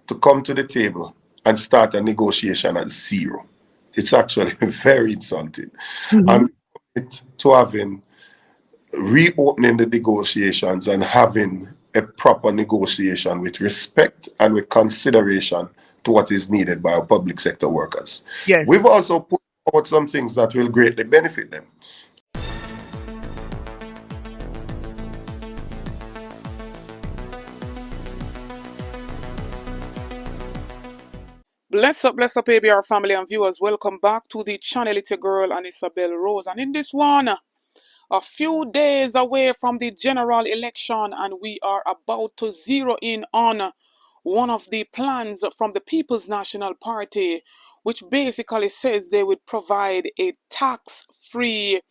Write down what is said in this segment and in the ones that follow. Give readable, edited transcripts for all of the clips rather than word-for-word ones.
to come to the table and start a negotiation at zero. It's actually very insulting. And to having reopening the negotiations and having a proper negotiation with respect and with consideration to what is needed by our public sector workers. Yes. We've also put forward some things that will greatly benefit them. Bless up, ABR family and viewers. Welcome back to the channel. It's your girl, and Isabel Rose. And in this one, a few days away from the general election, and we are about to zero in on one of the plans from the People's National Party, which basically says they would provide a tax-free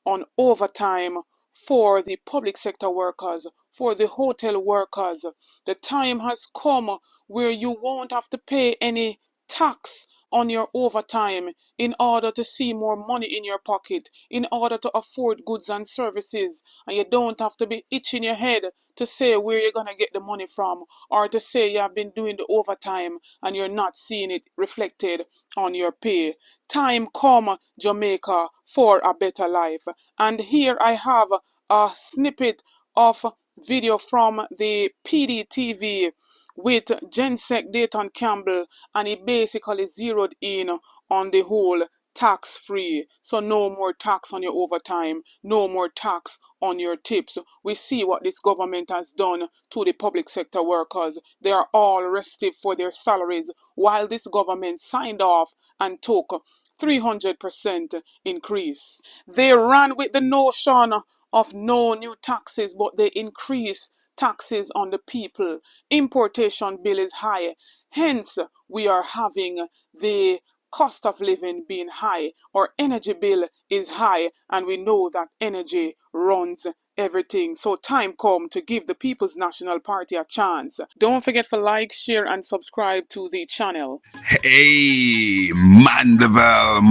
on overtime for the public sector workers, for the hotel workers. The time has come where you won't have to pay any tax on your overtime in order to see more money in your pocket, in order to afford goods and services, and you don't have to be itching your head to say where you're going to get the money from, or to say you have been doing the overtime and you're not seeing it reflected on your pay. Time come, Jamaica, for a better life. And here I have a snippet of video from the PDTV with Gensec Dayton Campbell, and he basically zeroed in on the whole tax-free. So no more tax on your overtime, no more tax on your tips. We see what this government has done to the public sector workers. They are all restive for their salaries, while this government signed off and took 300% increase. They ran with the notion of no new taxes, but they increase taxes on the people. Importation bill is high. Hence, we are having the cost of living being high. Our energy bill is high, and we know that energy runs everything. So time come to give the People's National Party a chance. Don't forget to like, share, and subscribe to the channel. Hey, Mandeville,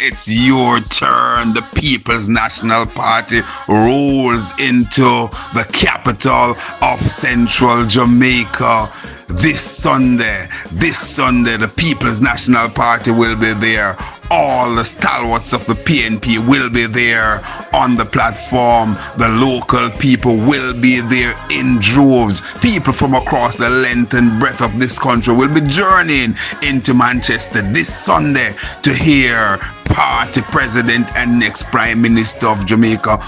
it's your turn. The People's National Party rolls into the capital of Central Jamaica. This Sunday, the People's National Party will be there. All the stalwarts of the PNP will be there on the platform. The local people will be there in droves. People from across the length and breadth of this country will be journeying into Manchester this Sunday to hear party president and next prime minister of Jamaica,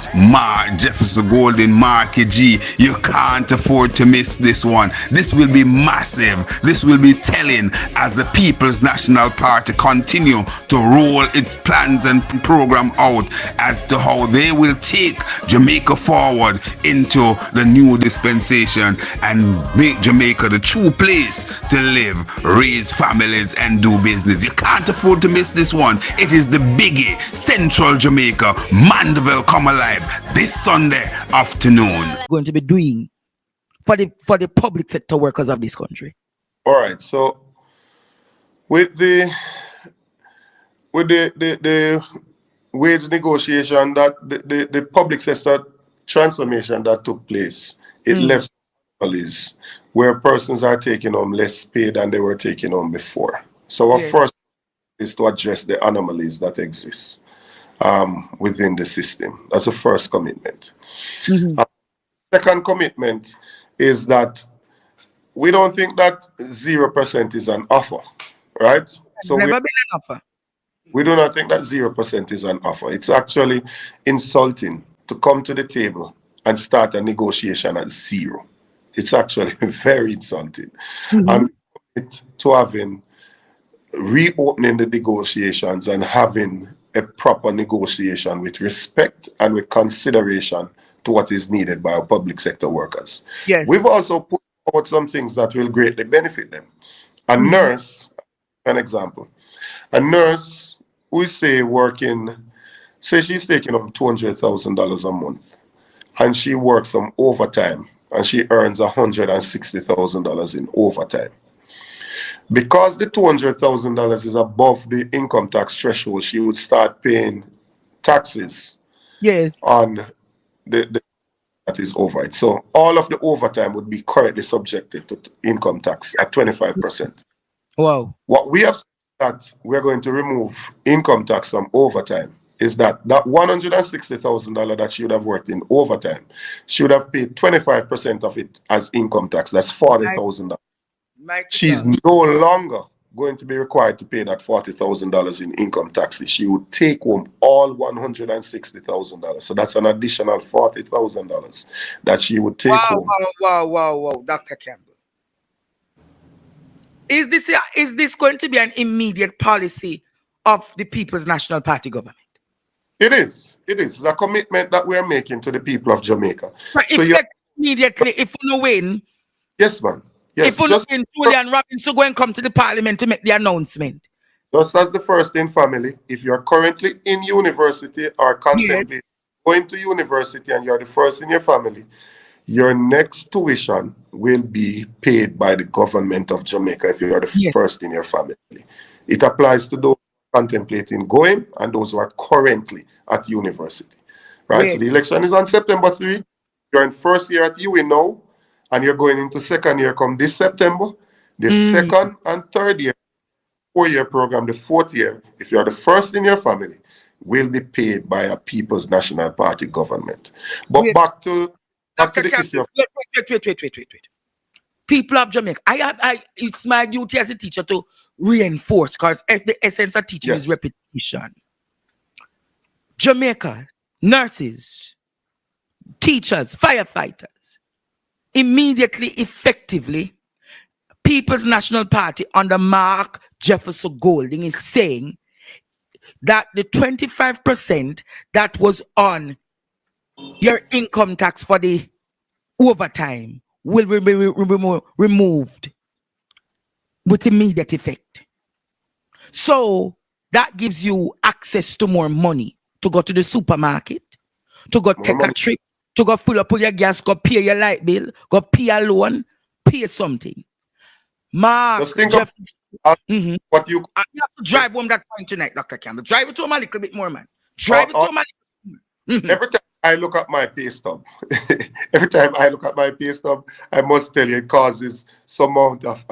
Jefferson Golden, Markie G. You can't afford to miss this one. This will be massive. This will be telling as the People's National Party continue to roll its plans and program out as to how they will take Jamaica forward into the new dispensation and make Jamaica the true place to live, raise families, and do business. You can't afford to miss this one. It is the biggie, Central Jamaica, Mandeville come alive this Sunday afternoon. Going to be doing for the public sector workers of this country. All right, so with the wage negotiation, that the public sector transformation that took place, it left anomalies where persons are taking home less pay than they were taking home before. So our first is to address the anomalies that exist within the system. That's the first commitment. Second commitment is that we don't think that 0% is an offer, right? So never been an offer. We do not think that 0% is an offer. It's actually insulting to come to the table and start a negotiation at zero. It's actually very insulting. And to having reopening the negotiations and having a proper negotiation with respect and with consideration to what is needed by our public sector workers. Yes. We've also put forward some things that will greatly benefit them. A nurse, an example, a nurse, we say working, say she's taking home $200,000 a month, and she works some overtime, and she earns $160,000 in overtime. Because the $200,000 is above the income tax threshold, she would start paying taxes on the that is over it. So all of the overtime would be currently subjected to income tax at 25%. Wow. What we have said that we're going to remove income tax from overtime is that $160,000 that she would have worked in overtime, she would have paid 25% of it as income tax. That's $40,000. She's no longer going to be required to pay that $40,000 in income taxes. She would take home all $160,000. So that's an additional $40,000 that she would take home. Wow, Dr. Campbell. Is this going to be an immediate policy of the People's National Party government? It is. It is a commitment that we are making to the people of Jamaica. So immediately, if you win, yes, man. Yes, if you win, Julian Robinson go and come to the parliament to make the announcement. Just as the first in family, if you're currently in university or contemplating going to university and you're the first in your family, your next tuition will be paid by the government of Jamaica if you're the first in your family. It applies to those contemplating going and those who are currently at university. Right? So the election is on September 3. You're in first year at UWI now, and you're going into second year come this September. The second and third year, 4-year program, the fourth year, if you're the first in your family, will be paid by a People's National Party government. But back to the issue of... Wait. People of Jamaica, it's my duty as a teacher to reinforce, because the essence of teaching is repetition. Jamaica, nurses, teachers, firefighters, immediately, effectively, People's National Party under Mark Jefferson Golding is saying that the 25% that was on your income tax for the overtime will be removed with immediate effect. So that gives you access to more money to go to the supermarket, to go take a trip, to go fill up with your gas, go pay your light bill, go pay a loan, pay something. Mark, just think Jeff, of what you have to drive home that point tonight, Dr. Campbell. Drive it home a little bit more, man. Drive it home a little bit. Every time I look at my pay stub, I must tell you it causes some amount of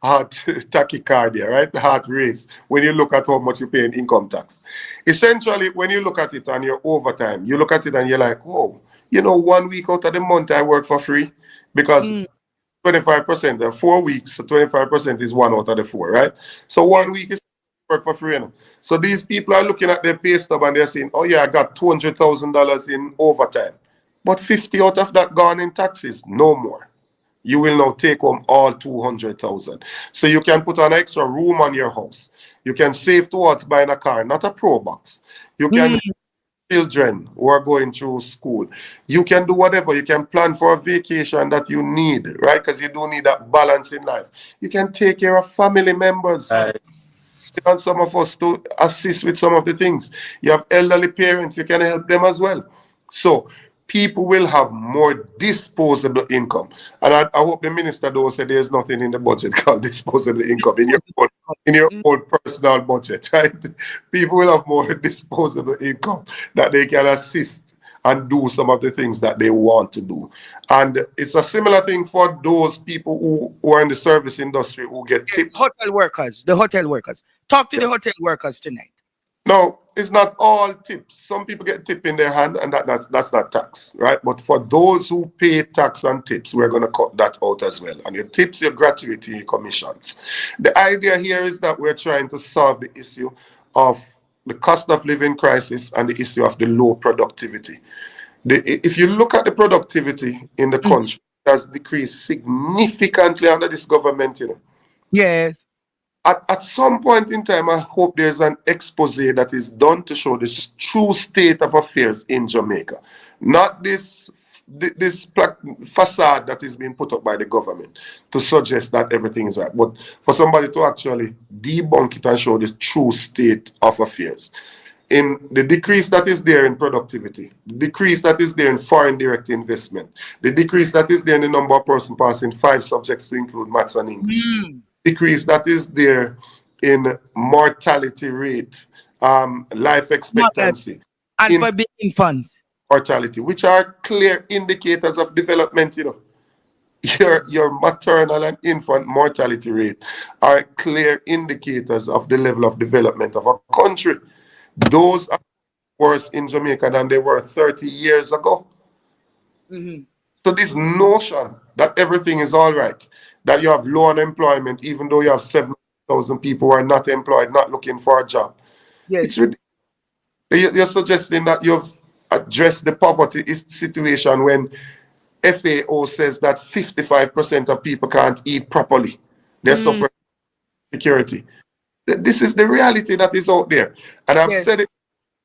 heart tachycardia, right? The heart race when you look at how much you pay in income tax. Essentially, when you look at it on your overtime, you look at it and you're like, oh, 1 week out of the month I work for free because 25%, there are 4 weeks, so 25% is 1 out of the 4, right? So 1 week is work for free. So these people are looking at their pay stub and they're saying, oh yeah, I got $200,000 in overtime. But 50 out of that gone in taxes, no more. You will now take home all 200,000. So you can put an extra room on your house. You can save towards buying a car, not a Pro Box. You can children who are going through school. You can do whatever. You can plan for a vacation that you need, right? Because you do need that balance in life. You can take care of family members. And some of us to assist with some of the things. You have elderly parents, you can help them as well. So people will have more disposable income. And I hope the minister don't say there's nothing in the budget called disposable income in your own personal budget, right? People will have more disposable income that they can assist and do some of the things that they want to do. And it's a similar thing for those people who are in the service industry who get tips. The hotel workers. Talk to the hotel workers tonight. No, it's not all tips. Some people get tip in their hand and that's not tax, right? But for those who pay tax and tips, we're going to cut that out as well. And your tips, your gratuity, your commissions. The idea here is that we're trying to solve the issue of the cost of living crisis and the issue of the low productivity. If you look at the productivity in the country, it has decreased significantly under this government, Yes. At some point in time, I hope there's an expose that is done to show the true state of affairs in Jamaica. Not this facade that is being put up by the government to suggest that everything is right, but for somebody to actually debunk it and show the true state of affairs. In the decrease that is there in productivity, the decrease that is there in foreign direct investment, the decrease that is there in the number of persons passing 5 subjects to include maths and English, decrease that is there in mortality rate, life expectancy. And for big infants. mortality, which are clear indicators of development, you know. Your maternal and infant mortality rate are clear indicators of the level of development of a country. Those are worse in Jamaica than they were 30 years ago. So this notion that everything is all right, that you have low unemployment, even though you have 7,000 people who are not employed, not looking for a job, it's ridiculous. You're suggesting that you've addressed the poverty situation when FAO says that 55% of people can't eat properly. They're suffering security. This is the reality that is out there. And I've said it,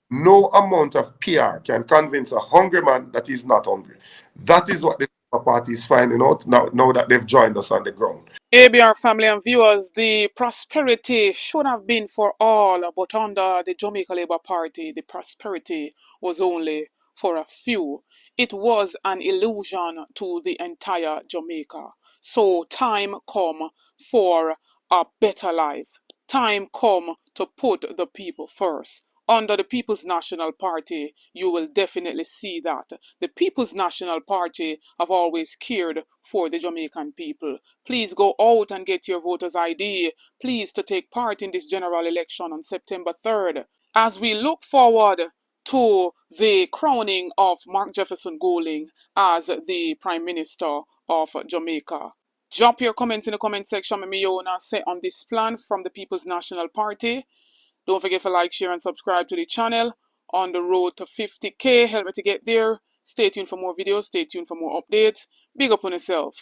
no amount of PR can convince a hungry man that he's not hungry. That is what the Labour Party is finding out now that they've joined us on the ground. ABR family and viewers, the prosperity should have been for all, but under the Jamaica Labour Party, the prosperity was only for a few. It was an illusion to the entire Jamaica. So time come for a better life. Time come to put the people first. Under the People's National Party, you will definitely see that. The People's National Party have always cared for the Jamaican people. Please go out and get your voter's ID. Please to take part in this general election on September 3rd. As we look forward to the crowning of Mark Jefferson Golding as the Prime Minister of Jamaica. Drop your comments in the comment section. Let me say on this plan from the People's National Party. Don't forget to like, share, and subscribe to the channel. On the road to 50K, help me to get there. Stay tuned for more videos. Stay tuned for more updates. Big up on yourself.